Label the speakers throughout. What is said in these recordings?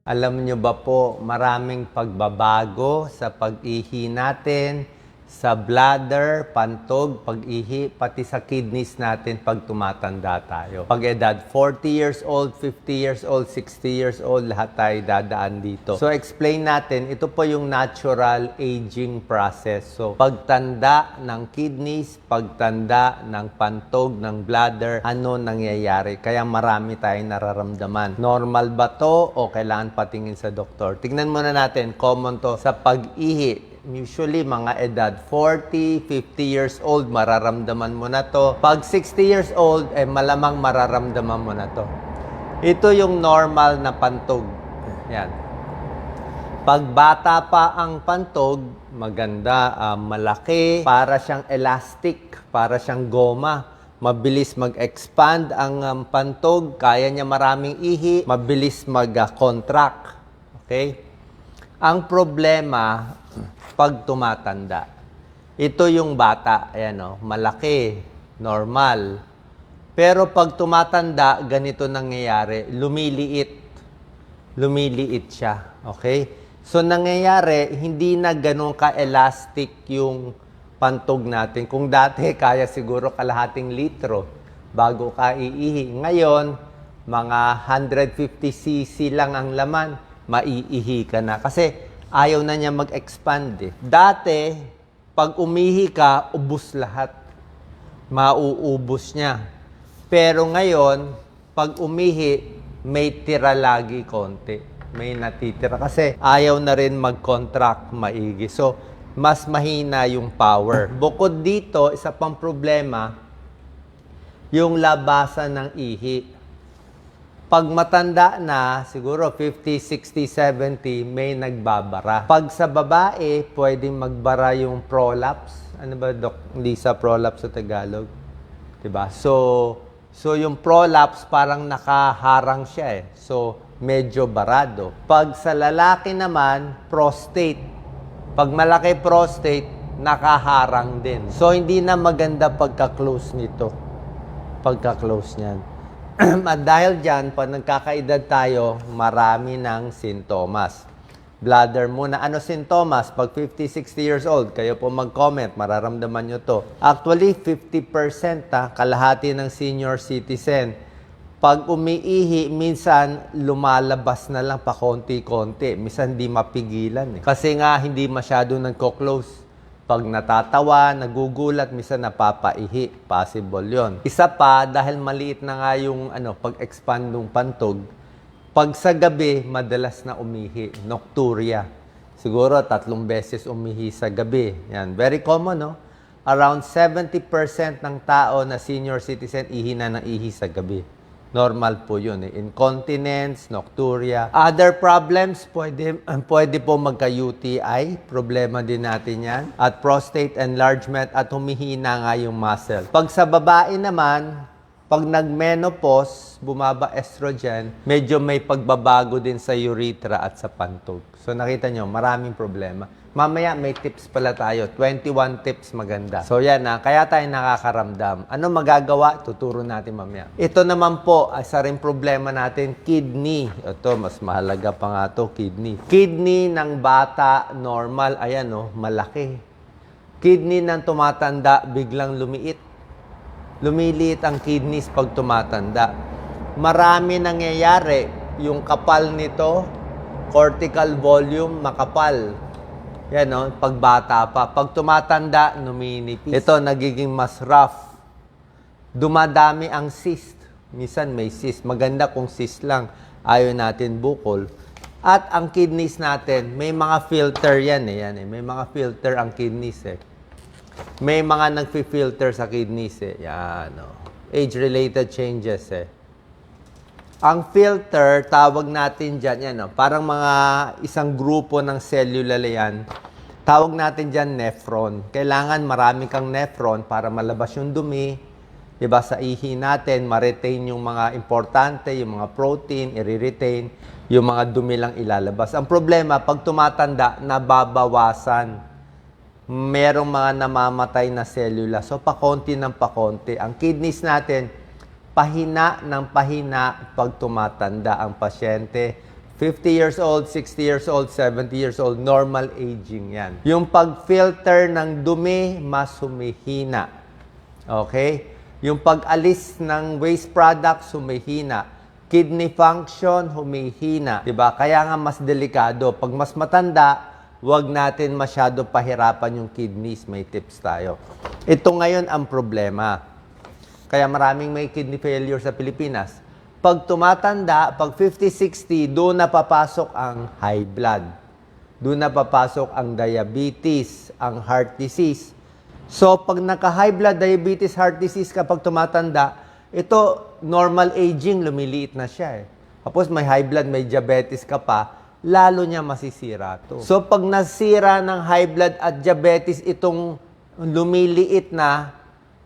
Speaker 1: Alam nyo ba po, maraming pagbabago sa pag-ihi natin, sa bladder, pantog, pag-ihi, pati sa kidneys natin pag tumatanda tayo. Pag edad 40 years old, 50 years old, 60 years old, lahat tayo dadaan dito. So explain natin, ito po yung natural aging process. So pagtanda ng kidneys, pagtanda ng pantog, ng bladder, ano nangyayari? Kaya marami tayong nararamdaman. Normal ba to o kailangan patingin sa doktor? Tignan muna natin, common to sa pag-ihi. Usually, mga edad 40, 50 years old, mararamdaman mo na to. Pag 60 years old, malamang mararamdaman mo na to. Ito yung normal na pantog. Yan. Pag bata pa ang pantog, maganda, malaki, para siyang elastic, para siyang goma. Mabilis mag-expand ang pantog, kaya niya maraming ihi, mabilis mag-contract. Okay? Ang problema, pag tumatanda. Ito yung bata, ayan o, malaki, normal. Pero pag tumatanda, ganito nangyayari, lumiliit. Lumiliit siya, okay? So nangyayari, hindi na ganun ka-elastic yung pantog natin. Kung dati, kaya siguro kalahating litro bago ka iihi. Ngayon, mga 150cc lang ang laman, maiihi ka na. Kasi ayaw na niya mag-expand eh. Dati, pag umihi ka, ubos lahat. Mauubos niya. Pero ngayon, pag umihi, may tira lagi konti. May natitira. Kasi ayaw na rin mag-contract maigi. So, mas mahina yung power. Bukod dito, isa pang problema, yung labasan ng ihi. Pag matanda na, siguro 50, 60, 70, may nagbabara. Pag sa babae, pwedeng magbara yung prolapse. Ano ba, Doc Lisa, prolapse sa Tagalog? Diba? So yung prolapse, parang nakaharang siya eh. So, medyo barado. Pag sa lalaki naman, prostate. Pag malaki prostate, nakaharang din. So, hindi na maganda pagka-close nito. Pagka-close niyan. At dahil dyan, pag nagkakaedad tayo, marami ng sintomas. Bladder muna. Ano sintomas? Pag 50, 60 years old, kayo po mag-comment, mararamdaman nyo to. Actually, 50% kalahati ng senior citizen. Pag umiihi, minsan lumalabas na lang pa konti-konti. Minsan di mapigilan. Kasi nga, hindi masyado nagko-close. Pag natatawa, nagugulat, minsan napapaihi. Possible yon. Isa pa, dahil maliit na nga yung pag-expand ng pantog, pag sa gabi, madalas na umihi. Nocturia. Siguro 3 beses umihi sa gabi. Yan. Very common, no? Around 70% ng tao na senior citizen, ihi na ng ihi sa gabi. Normal po yun. Incontinence, nocturia. Other problems, pwede po magka-UTI. Problema din natin yan. At prostate enlargement at humihina nga yung muscle. Pag sa babae naman, pag nag-menopause, bumaba estrogen, medyo may pagbabago din sa urethra at sa pantog. So nakita nyo, maraming problema. Mamaya may tips pala tayo. 21 tips maganda. So yan kaya tayo nakakaramdam. Ano magagawa? Tuturo natin mamaya. Ito naman po, isa rin problema natin, kidney. Ito, mas mahalaga pa nga to, kidney. Kidney ng bata, normal, ayan malaki. Kidney ng tumatanda, biglang lumiit. Lumiliit ang kidneys pag tumatanda. Marami nangyayari. Yung kapal nito, cortical volume, makapal. Yan pag bata pa. Pag tumatanda, numinipis. Ito, nagiging mas rough. Dumadami ang cyst. Minsan may cyst. Maganda kung cyst lang. Ayaw natin bukol. At ang kidneys natin, may mga filter yan May mga filter ang kidneys May mga nagfi-filter sa kidneys Yan Age-related changes Ang filter, tawag natin dyan, parang mga isang grupo ng cellula yan. Tawag natin dyan nephron. Kailangan marami kang nephron para malabas yung dumi. Diba, sa ihi natin, ma-retain yung mga importante, yung mga protein, i-retain, yung mga dumi lang ilalabas. Ang problema, pag tumatanda, nababawasan. Merong mga namamatay na cellula. So, pakonti ng pakonti. Ang kidneys natin, pahina ng pahina pag tumatanda ang pasyente. 50 years old, 60 years old, 70 years old, normal aging yan. Yung pag-filter ng dumi, mas humihina. Okay? Yung pag-alis ng waste products, humihina. Kidney function, humihina. Diba? Kaya nga mas delikado. Pag mas matanda, huwag natin masyado pahirapan yung kidneys. May tips tayo. Ito ngayon ang problema. Kaya maraming may kidney failure sa Pilipinas. Pag tumatanda, pag 50, 60, doon na papasok ang high blood. Doon na papasok ang diabetes, ang heart disease. So, pag naka-high blood, diabetes, heart disease kapag tumatanda, ito, normal aging, lumiliit na siya eh. Tapos may high blood, may diabetes ka pa, lalo niya masisira to. So, pag nasira ng high blood at diabetes, itong lumiliit na,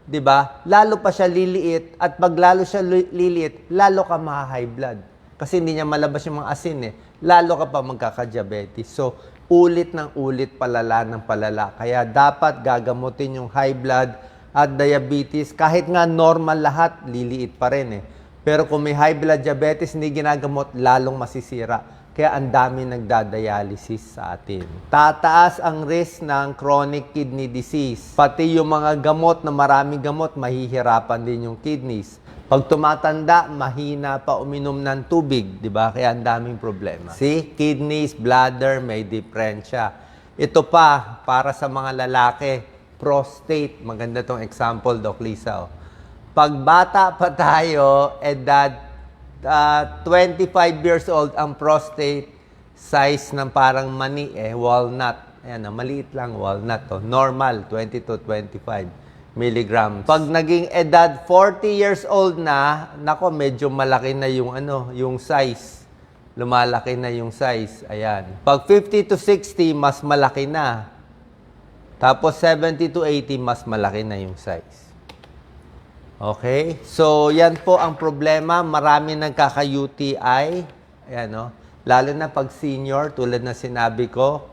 Speaker 1: di ba? Lalo pa siya liliit at pag lalo siya liliit, lalo ka ma-high blood. Kasi hindi niya malabas yung mga asin eh. Lalo ka pa magkaka-diabetes. So, ulit ng ulit, palala ng palala. Kaya dapat gagamutin yung high blood at diabetes. Kahit nga normal lahat, liliit pa rin eh. Pero kung may high blood diabetes, hindi ginagamot, lalong masisira. Kaya ang dami nagdadialysis sa atin. Tataas ang risk ng chronic kidney disease. Pati yung mga gamot na maraming gamot, mahihirapan din yung kidneys. Pag tumatanda, mahina pa uminom ng tubig, di ba? Kaya ang daming problema. See, kidneys, bladder, may diferensya. Ito pa, para sa mga lalaki, prostate. Maganda tong example, Doc Lisa. Oh. Pag bata pa tayo, edad 25 years old, ang prostate size ng parang mani walnut. Ayan, maliit lang walnut to. Normal 20 to 25 milligrams. Pag naging edad 40 years old na, nako medyo malaki na yung yung size. Lumalaki na yung size. Ayan. Pag 50 to 60 mas malaki na. Tapos 70 to 80 mas malaki na yung size. Okay? So, yan po ang problema. Marami nagkaka-UTI. Ayan, no? Lalo na pag senior, tulad na sinabi ko.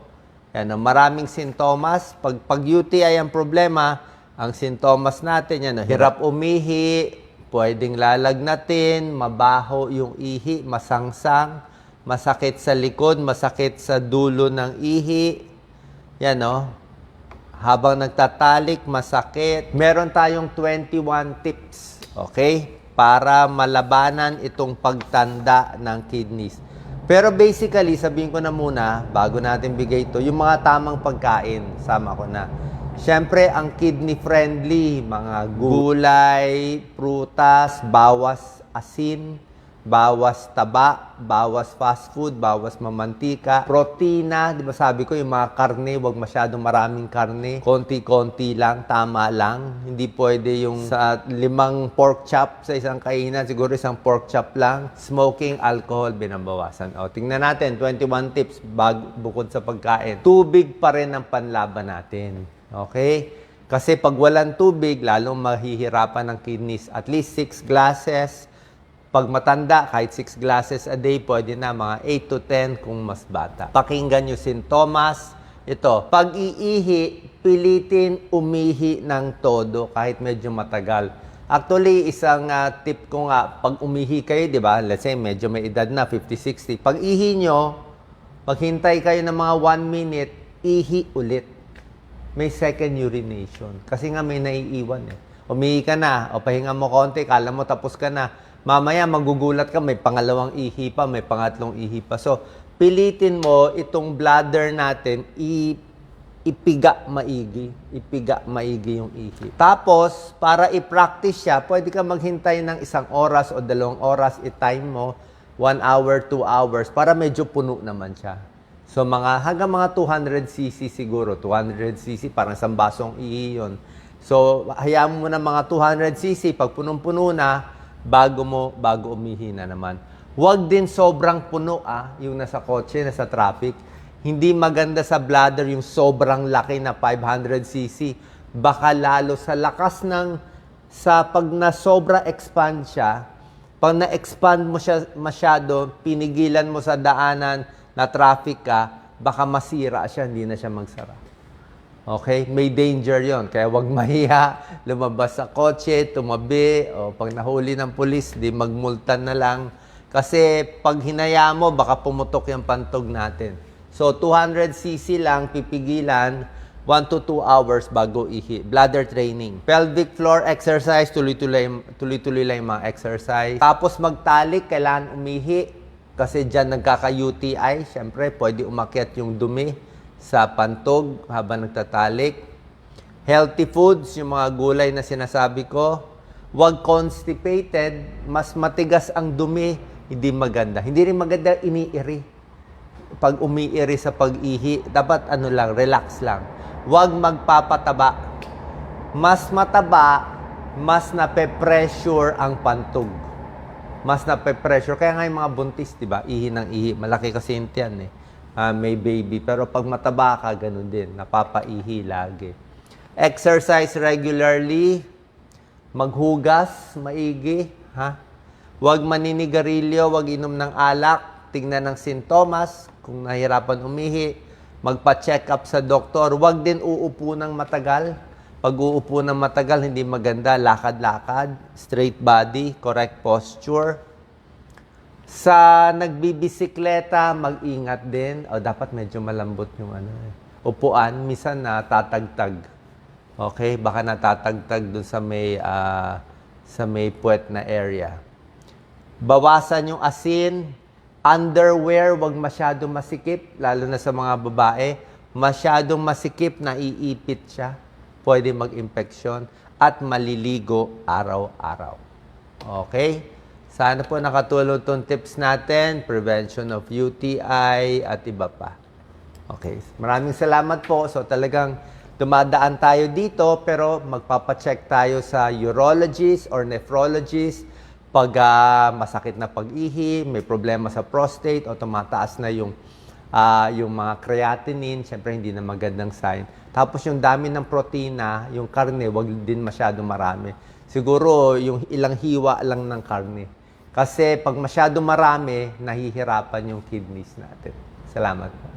Speaker 1: Ayan, no? Maraming sintomas. Pag UTI ang problema, ang sintomas natin, yan, no? Hirap umihi, pwedeng lalagnatin, mabaho yung ihi, masangsang, masakit sa likod, masakit sa dulo ng ihi. Yan, no? Habang nagtatalik, masakit. Meron tayong 21 tips, okay? Para malabanan itong pagtanda ng kidneys. Pero basically, sabihin ko na muna, bago natin bigay ito, yung mga tamang pagkain, sama ko na. Siyempre, ang kidney-friendly, mga gulay, prutas, bawas asin, bawas taba, bawas fast food, bawas mamantika, protina, di ba sabi ko yung mga karne, wag masyadong maraming karne, konti-konti lang, tama lang. Hindi pwede yung sa 5 pork chop sa isang kainan, siguro isang pork chop lang. Smoking, alcohol, binabawasan. O, tingnan natin, 21 tips bukod sa pagkain. Tubig pa rin ang panlaban natin. Okay? Kasi pag walang tubig, lalong mahihirapan ng kidneys. At least 6 glasses. Pag matanda, kahit 6 glasses a day, pwede na mga 8 to 10 kung mas bata. Pakinggan yung sintomas. Ito, pag iihi, pilitin umihi ng todo kahit medyo matagal. Actually, isang tip ko nga, pag umihi kayo, di ba? Let's say, medyo may edad na, 50, 60. Pag ihi nyo, paghintay kayo ng mga 1 minute, ihi ulit. May second urination. Kasi nga may naiiwan eh. Umihi ka na, o pahinga mo konti, kala mo tapos ka na. Mamaya magugulat ka, may pangalawang ihi pa, may pangatlong ihi pa. So, pilitin mo itong bladder natin, ipiga maigi. Ipiga maigi yung ihi. Tapos, para i-practice siya, pwede ka maghintay ng 1 oras o 2 oras, i-time mo, 1 hour, 2 hours, para medyo puno naman siya. So, hanggang mga 200 cc siguro. 200 cc, parang 1 basong ihi yun. So, hayaan mo na mga 200 cc, pag punong-puno na, bago umihi na naman. Huwag din sobrang puno, yung nasa kotse, nasa traffic. Hindi maganda sa bladder yung sobrang laki na 500 cc. Baka lalo sa lakas pag na sobra expand siya, pag na-expand mo siya masyado, pinigilan mo sa daanan, na traffic ka, baka masira siya, hindi na siya magsara. Okay? May danger yon. Kaya wag mahiya, lumabas sa kotse, tumabi, o pag nahuli ng pulis, di magmultan na lang. Kasi pag hinaya mo, baka pumutok yung pantog natin. So, 200 cc lang, pipigilan, 1 to 2 hours bago ihi. Bladder training. Pelvic floor exercise, tuloy-tuloy lang yung mga exercise. Tapos magtalik, kailangan umihi. Kasi dyan nagkaka-UTI. Siyempre, pwede umakyat yung dumi sa pantog habang nagtatalik. Healthy foods, yung mga gulay na sinasabi ko. Huwag constipated, mas matigas ang dumi, hindi maganda. Hindi rin maganda iniiri. Pag umiiri sa pag-ihi, dapat relax lang. Huwag magpapataba. Mas mataba, mas nape-pressure ang pantog. Mas nape-pressure. Kaya nga yung mga buntis, di ba? Ihi ng ihi. Malaki kasi yung tiyan eh. May baby. Pero pag mataba ka, ganun din. Napapaihi lagi. Exercise regularly. Maghugas, maigi. Huwag maninigarilyo, huwag inom ng alak. Tingnan ng sintomas. Kung nahirapan umihi, magpa-check up sa doktor. Huwag din uupo ng matagal. Pag uupo ng matagal, hindi maganda. Lakad-lakad, straight body, correct posture. Sa nagbibisikleta, mag-ingat din. Dapat medyo malambot yung upuan. Minsan natatagtag. Okay? Baka natatagtag dun sa may puwet na area. Bawasan yung asin. Underwear, wag masyadong masikip, lalo na sa mga babae. Masyadong masikip, naiipit siya. Pwede mag-infeksyon at maliligo araw-araw. Okay? Sana po nakatulong itong tips natin, prevention of UTI at iba pa. Okay. Maraming salamat po. So talagang dumadaan tayo dito, pero magpapacheck tayo sa urologist or nephrologist. Pag masakit na pag-ihi, may problema sa prostate o tumataas na yung mga creatinine, syempre hindi na magandang sign. Tapos yung dami ng protina, yung karne, wag din masyado marami. Siguro yung ilang hiwa lang ng karne. Kasi pag masyado marami, nahihirapan yung kidneys natin. Salamat po.